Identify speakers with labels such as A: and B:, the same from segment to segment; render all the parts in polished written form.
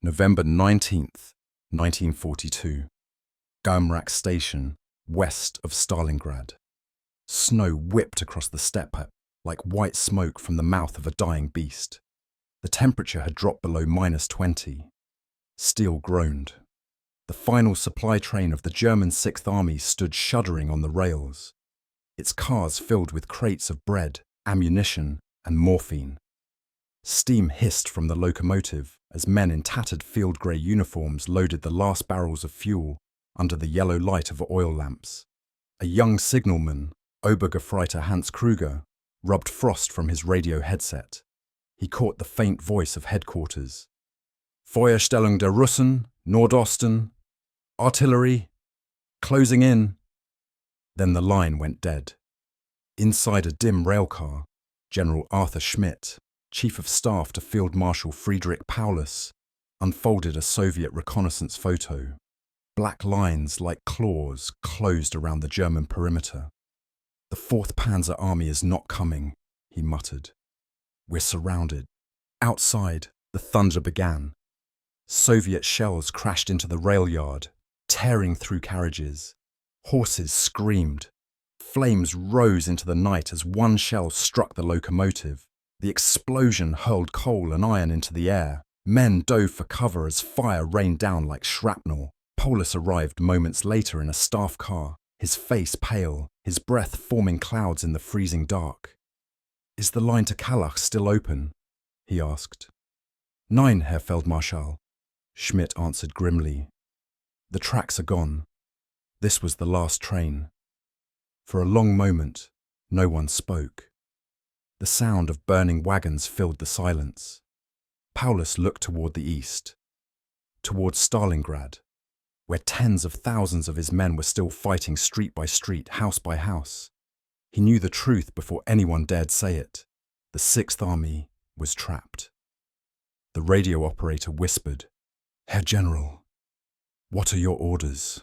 A: November 19th, 1942. Gamrak Station, west of Stalingrad. Snow whipped across the steppe like white smoke from the mouth of a dying beast. The temperature had dropped below -20. Steel groaned. The final supply train of the German Sixth Army stood shuddering on the rails, its cars filled with crates of bread, ammunition, and morphine. Steam hissed from the locomotive as men in tattered field grey uniforms loaded the last barrels of fuel under the yellow light of oil lamps. A young signalman, Obergefreiter Hans Kruger, rubbed frost from his radio headset. He caught the faint voice of headquarters. Feuerstellung der Russen, Nordosten, artillery, closing in. Then the line went dead. Inside a dim railcar, General Arthur Schmidt, Chief of Staff to Field Marshal Friedrich Paulus, unfolded a Soviet reconnaissance photo. Black lines like claws closed around the German perimeter. "The 4th Panzer Army is not coming," he muttered. "We're surrounded." Outside, the thunder began. Soviet shells crashed into the rail yard, tearing through carriages. Horses screamed. Flames rose into the night as one shell struck the locomotive. The explosion hurled coal and iron into the air. Men dove for cover as fire rained down like shrapnel. Paulus arrived moments later in a staff car, his face pale, his breath forming clouds in the freezing dark. "Is the line to Kallach still open?" he asked. "Nein, Herr Feldmarschall," Schmidt answered grimly. "The tracks are gone. This was the last train." For a long moment, no one spoke. The sound of burning wagons filled the silence. Paulus looked toward the east, toward Stalingrad, where tens of thousands of his men were still fighting street by street, house by house. He knew the truth before anyone dared say it. The Sixth Army was trapped. The radio operator whispered, "Herr General, what are your orders?"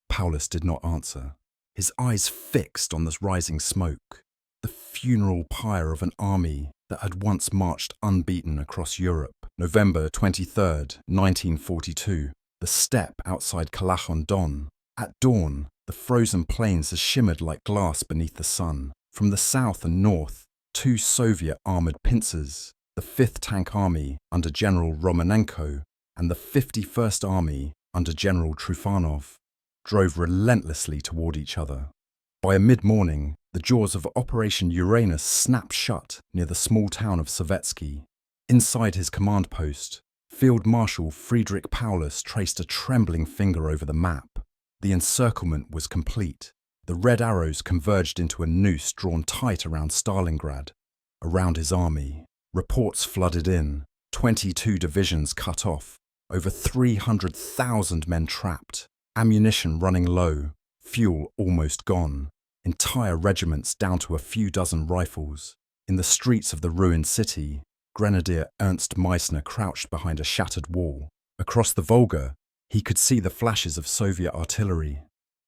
A: Paulus did not answer, his eyes fixed on the rising smoke, the funeral pyre of an army that had once marched unbeaten across Europe. November 23rd, 1942, the steppe outside Kallach-on-Don. At dawn, the frozen plains shimmered like glass beneath the sun. From the south and north, 2 Soviet armoured pincers, the 5th Tank Army under General Romanenko and the 51st Army under General Trufanov, drove relentlessly toward each other. By mid-morning, the jaws of Operation Uranus snapped shut near the small town of Sovetski. Inside his command post, Field Marshal Friedrich Paulus traced a trembling finger over the map. The encirclement was complete. The red arrows converged into a noose drawn tight around Stalingrad, around his army. Reports flooded in, 22 divisions cut off, over 300,000 men trapped, ammunition running low, fuel almost gone, entire regiments down to a few dozen rifles. In the streets of the ruined city, Grenadier Ernst Meissner crouched behind a shattered wall. Across the Volga, he could see the flashes of Soviet artillery.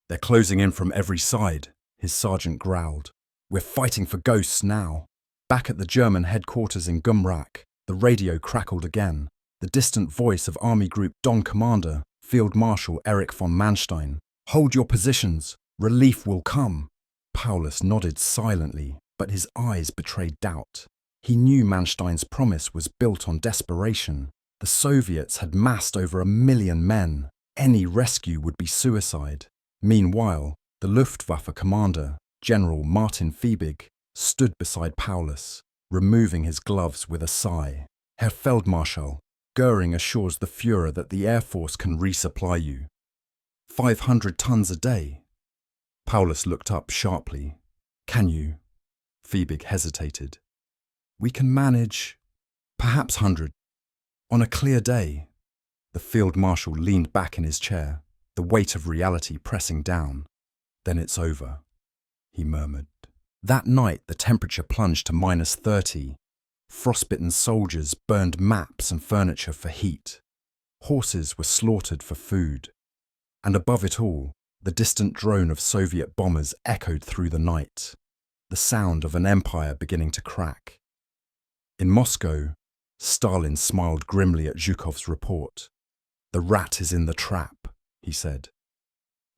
A: "They're closing in from every side," his sergeant growled. "We're fighting for ghosts now." Back at the German headquarters in Gamrak, the radio crackled again. The distant voice of Army Group Don Commander, Field Marshal Erich von Manstein. "Hold your positions. Relief will come." Paulus nodded silently, but his eyes betrayed doubt. He knew Manstein's promise was built on desperation. The Soviets had massed over 1 million men. Any rescue would be suicide. Meanwhile, the Luftwaffe commander, General Martin Fiebig, stood beside Paulus, removing his gloves with a sigh. "Herr Feldmarschall, Goering assures the Führer that the Air Force can resupply you. 500 tons a day." Paulus looked up sharply. "Can you?" Fiebig hesitated. "We can manage, perhaps 100, on a clear day." The Field Marshal leaned back in his chair, the weight of reality pressing down. "Then it's over," he murmured. That night the temperature plunged to -30. Frostbitten soldiers burned maps and furniture for heat. Horses were slaughtered for food. And above it all, the distant drone of Soviet bombers echoed through the night, the sound of an empire beginning to crack. In Moscow, Stalin smiled grimly at Zhukov's report. "The rat is in the trap," he said.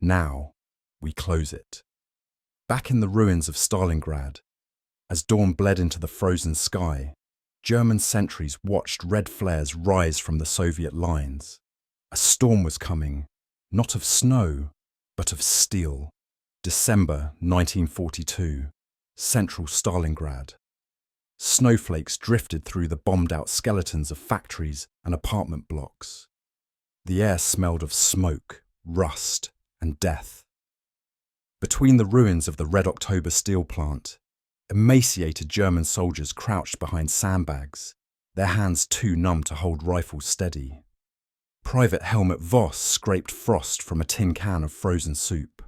A: "Now, we close it." Back in the ruins of Stalingrad, as dawn bled into the frozen sky, German sentries watched red flares rise from the Soviet lines. A storm was coming, not of snow, but of steel. December 1942, central Stalingrad. Snowflakes drifted through the bombed-out skeletons of factories and apartment blocks. The air smelled of smoke, rust, and death. Between the ruins of the Red October steel plant, emaciated German soldiers crouched behind sandbags, their hands too numb to hold rifles steady. Private Helmut Voss scraped frost from a tin can of frozen soup.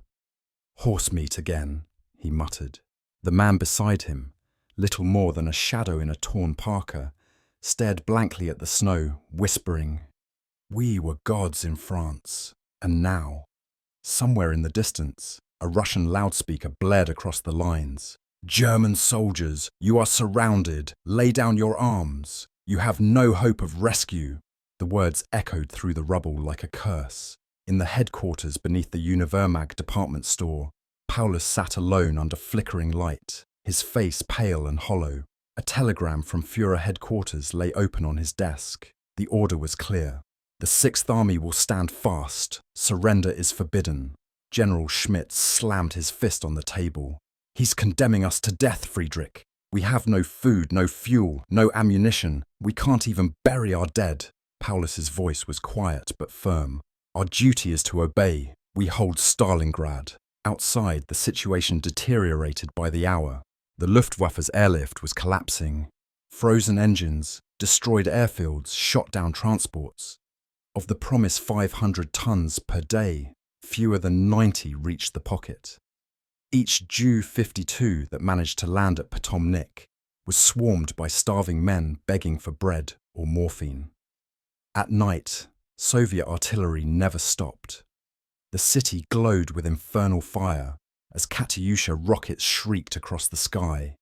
A: "Horse meat again," he muttered. The man beside him, little more than a shadow in a torn parka, stared blankly at the snow, whispering, "We were gods in France, and now..." Somewhere in the distance, a Russian loudspeaker blared across the lines. "German soldiers, you are surrounded. Lay down your arms. You have no hope of rescue." The words echoed through the rubble like a curse. In the headquarters beneath the Univermag department store, Paulus sat alone under flickering light, his face pale and hollow. A telegram from Führer headquarters lay open on his desk. The order was clear. "The Sixth Army will stand fast. Surrender is forbidden." General Schmidt slammed his fist on the table. "He's condemning us to death, Friedrich. We have no food, no fuel, no ammunition. We can't even bury our dead." Paulus's voice was quiet but firm. "Our duty is to obey. We hold Stalingrad." Outside, the situation deteriorated by the hour. The Luftwaffe's airlift was collapsing. Frozen engines, destroyed airfields, shot down transports. Of the promised 500 tons per day, fewer than 90 reached the pocket. Each Ju-52 that managed to land at Potomnik was swarmed by starving men begging for bread or morphine. At night, Soviet artillery never stopped. The city glowed with infernal fire as Katyusha rockets shrieked across the sky.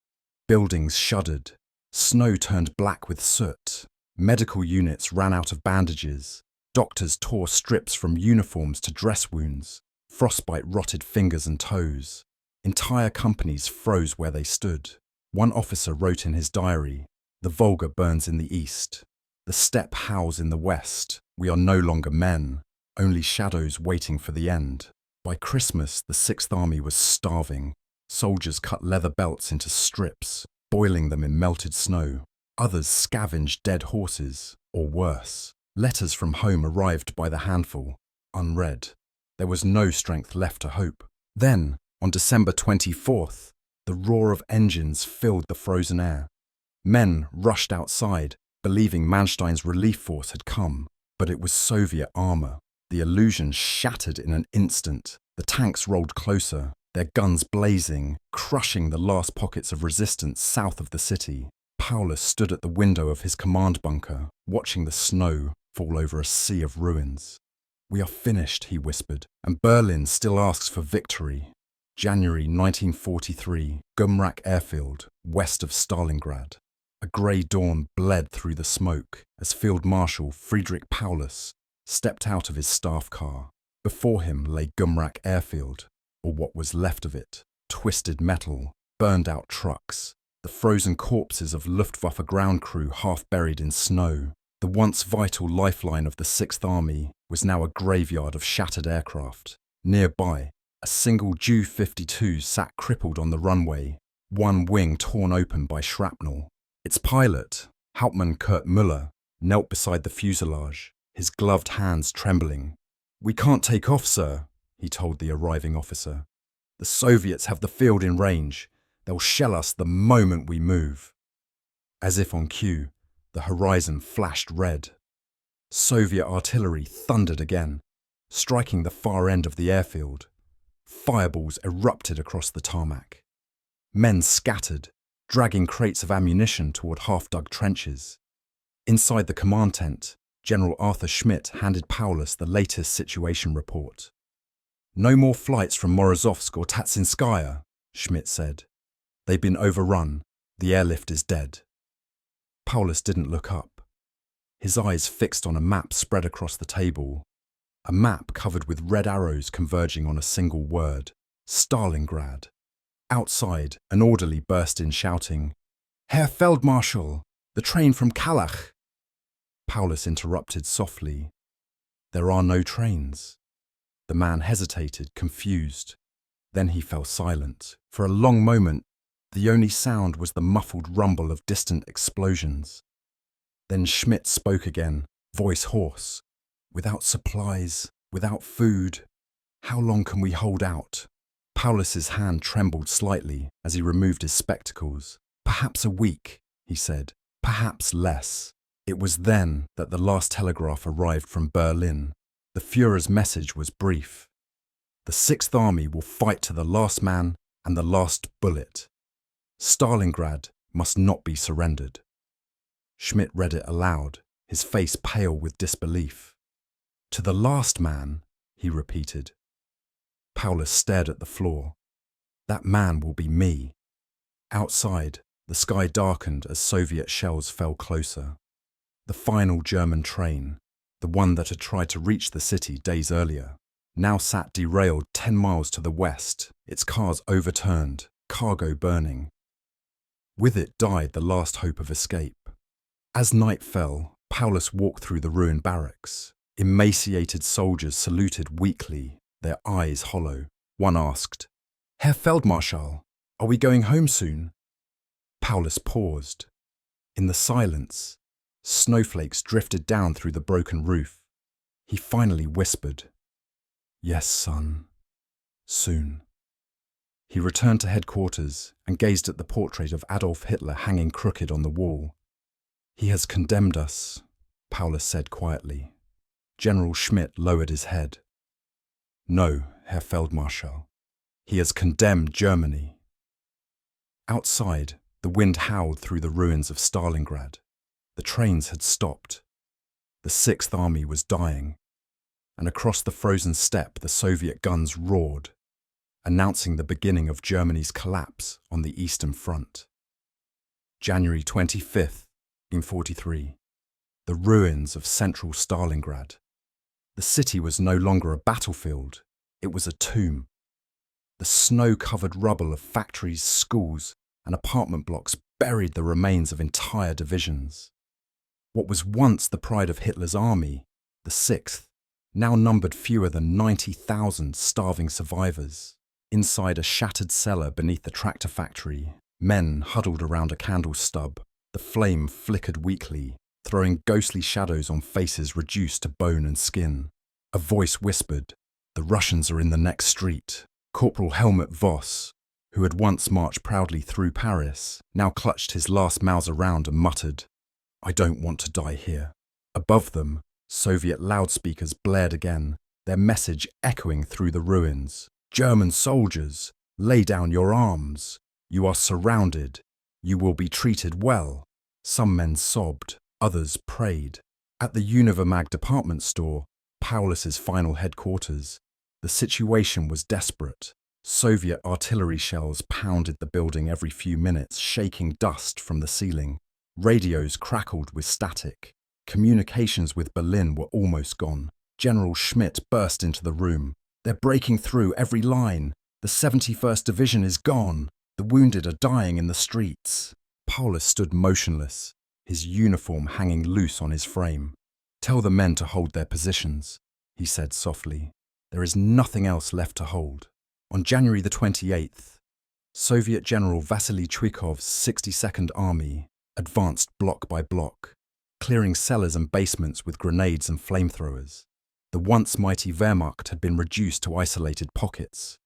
A: Buildings shuddered. Snow turned black with soot. Medical units ran out of bandages. Doctors tore strips from uniforms to dress wounds. Frostbite rotted fingers and toes. Entire companies froze where they stood. One officer wrote in his diary, "The Volga burns in the east. The steppe howls in the west. We are no longer men, only shadows waiting for the end." By Christmas, the Sixth Army was starving. Soldiers cut leather belts into strips, boiling them in melted snow. Others scavenged dead horses, or worse. Letters from home arrived by the handful, unread. There was no strength left to hope. Then, on December 24th, the roar of engines filled the frozen air. Men rushed outside, believing Manstein's relief force had come, but it was Soviet armor. The illusion shattered in an instant. The tanks rolled closer, their guns blazing, crushing the last pockets of resistance south of the city. Paulus stood at the window of his command bunker, watching the snow fall over a sea of ruins. "We are finished," he whispered, "and Berlin still asks for victory." January 1943, Gumrak Airfield, west of Stalingrad. A grey dawn bled through the smoke as Field Marshal Friedrich Paulus stepped out of his staff car. Before him lay Gumrak Airfield, or what was left of it, twisted metal, burned-out trucks, the frozen corpses of Luftwaffe ground crew half buried in snow. The once vital lifeline of the Sixth Army was now a graveyard of shattered aircraft. Nearby, a single Ju-52 sat crippled on the runway, one wing torn open by shrapnel. Its pilot, Hauptmann Kurt Müller, knelt beside the fuselage, his gloved hands trembling. "We can't take off, sir," he told the arriving officer. "The Soviets have the field in range. They'll shell us the moment we move." As if on cue, the horizon flashed red. Soviet artillery thundered again, striking the far end of the airfield. Fireballs erupted across the tarmac. Men scattered, dragging crates of ammunition toward half-dug trenches. Inside the command tent, General Arthur Schmidt handed Paulus the latest situation report. "No more flights from Morozovsk or Tatsinskaya," Schmidt said. "They've been overrun. The airlift is dead." Paulus didn't look up. his eyes fixed on a map spread across the table. A map covered with red arrows converging on a single word: Stalingrad. Outside, an orderly burst in shouting, "Herr Feldmarschall, the train from Kalach!" Paulus interrupted softly, "There are no trains." The man hesitated, confused. Then he fell silent. For a long moment, the only sound was the muffled rumble of distant explosions. Then Schmidt spoke again, voice hoarse. "Without supplies, without food, how long can we hold out?" Paulus's hand trembled slightly as he removed his spectacles. "Perhaps a week," he said. "Perhaps less." It was then that the last telegraph arrived from Berlin. The Führer's message was brief. "The Sixth Army will fight to the last man and the last bullet. Stalingrad must not be surrendered." Schmidt read it aloud, his face pale with disbelief. "To the last man," he repeated. Paulus stared at the floor. "That man will be me." Outside, the sky darkened as Soviet shells fell closer. The final German train, the one that had tried to reach the city days earlier, now sat derailed 10 miles to the west, its cars overturned, cargo burning. With it died the last hope of escape. As night fell, Paulus walked through the ruined barracks. Emaciated soldiers saluted weakly, their eyes hollow. One asked, "Herr Feldmarschall, are we going home soon?" Paulus paused. In the silence, snowflakes drifted down through the broken roof. He finally whispered, "Yes, son, soon." He returned to headquarters and gazed at the portrait of Adolf Hitler hanging crooked on the wall. "He has condemned us," Paulus said quietly. General Schmidt lowered his head. "No, Herr Feldmarschall. He has condemned Germany." Outside, the wind howled through the ruins of Stalingrad. The trains had stopped. The Sixth Army was dying. And across the frozen steppe, the Soviet guns roared, announcing the beginning of Germany's collapse on the Eastern Front. January 25th, 1943. The ruins of central Stalingrad. The city was no longer a battlefield, it was a tomb. The snow-covered rubble of factories, schools, and apartment blocks buried the remains of entire divisions. What was once the pride of Hitler's army, the Sixth, now numbered fewer than 90,000 starving survivors. Inside a shattered cellar beneath the tractor factory, men huddled around a candle stub. The flame flickered weakly, throwing ghostly shadows on faces reduced to bone and skin. A voice whispered, "The Russians are in the next street." Corporal Helmut Voss, who had once marched proudly through Paris, now clutched his last Mauser round and muttered, "I don't want to die here." Above them, Soviet loudspeakers blared again, their message echoing through the ruins. "German soldiers, lay down your arms. You are surrounded. You will be treated well." Some men sobbed, others prayed. At the Univermag department store, Paulus's final headquarters, the situation was desperate. Soviet artillery shells pounded the building every few minutes, shaking dust from the ceiling. Radios crackled with static. Communications with Berlin were almost gone. General Schmidt burst into the room. "They're breaking through every line. The 71st Division is gone. The wounded are dying in the streets." Paulus stood motionless, his uniform hanging loose on his frame. "Tell the men to hold their positions," he said softly. "There is nothing else left to hold." On January the 28th, Soviet General Vasily Chuikov's 62nd Army advanced block by block, clearing cellars and basements with grenades and flamethrowers. The once mighty Wehrmacht had been reduced to isolated pockets.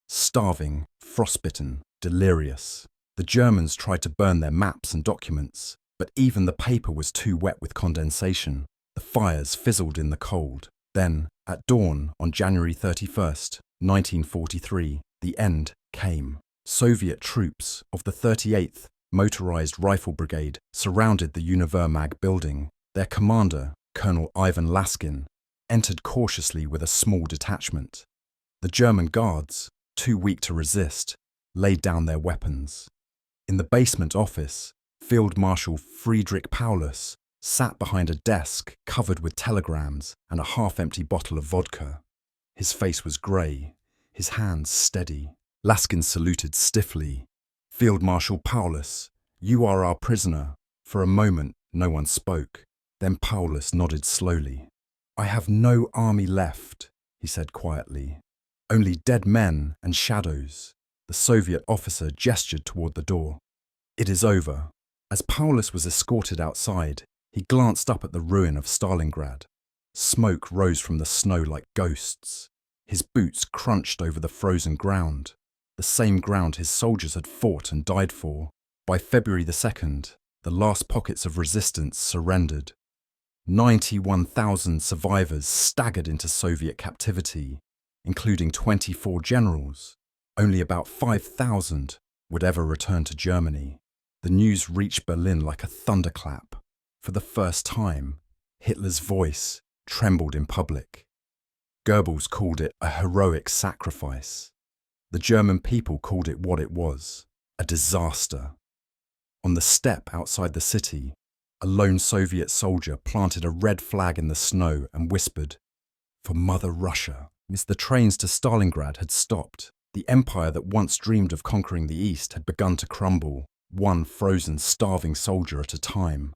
A: Starving, frostbitten, delirious. The Germans tried to burn their maps and documents, but even the paper was too wet with condensation. The fires fizzled in the cold. Then, at dawn on January 31st, 1943, the end came. Soviet troops of the 38th Motorized Rifle Brigade surrounded the Univermag building. Their commander, Colonel Ivan Laskin, entered cautiously with a small detachment. The German guards, too weak to resist, laid down their weapons. In the basement office, Field Marshal Friedrich Paulus sat behind a desk covered with telegrams and a half-empty bottle of vodka. His face was grey, his hands steady. Laskin saluted stiffly. "Field Marshal Paulus, you are our prisoner." For a moment, no one spoke. Then Paulus nodded slowly. "I have no army left," he said quietly. "Only dead men and shadows." The Soviet officer gestured toward the door. "It is over." As Paulus was escorted outside, he glanced up at the ruin of Stalingrad. Smoke rose from the snow like ghosts. His boots crunched over the frozen ground, the same ground his soldiers had fought and died for. By February the 2nd, the last pockets of resistance surrendered. 91,000 survivors staggered into Soviet captivity, including 24 generals. Only about 5,000 would ever return to Germany. The news reached Berlin like a thunderclap. For the first time, Hitler's voice trembled in public. Goebbels called it a heroic sacrifice. The German people called it what it was, a disaster. On the steppe outside the city, a lone Soviet soldier planted a red flag in the snow and whispered, "For Mother Russia." As the trains to Stalingrad had stopped, the empire that once dreamed of conquering the East had begun to crumble, one frozen, starving soldier at a time.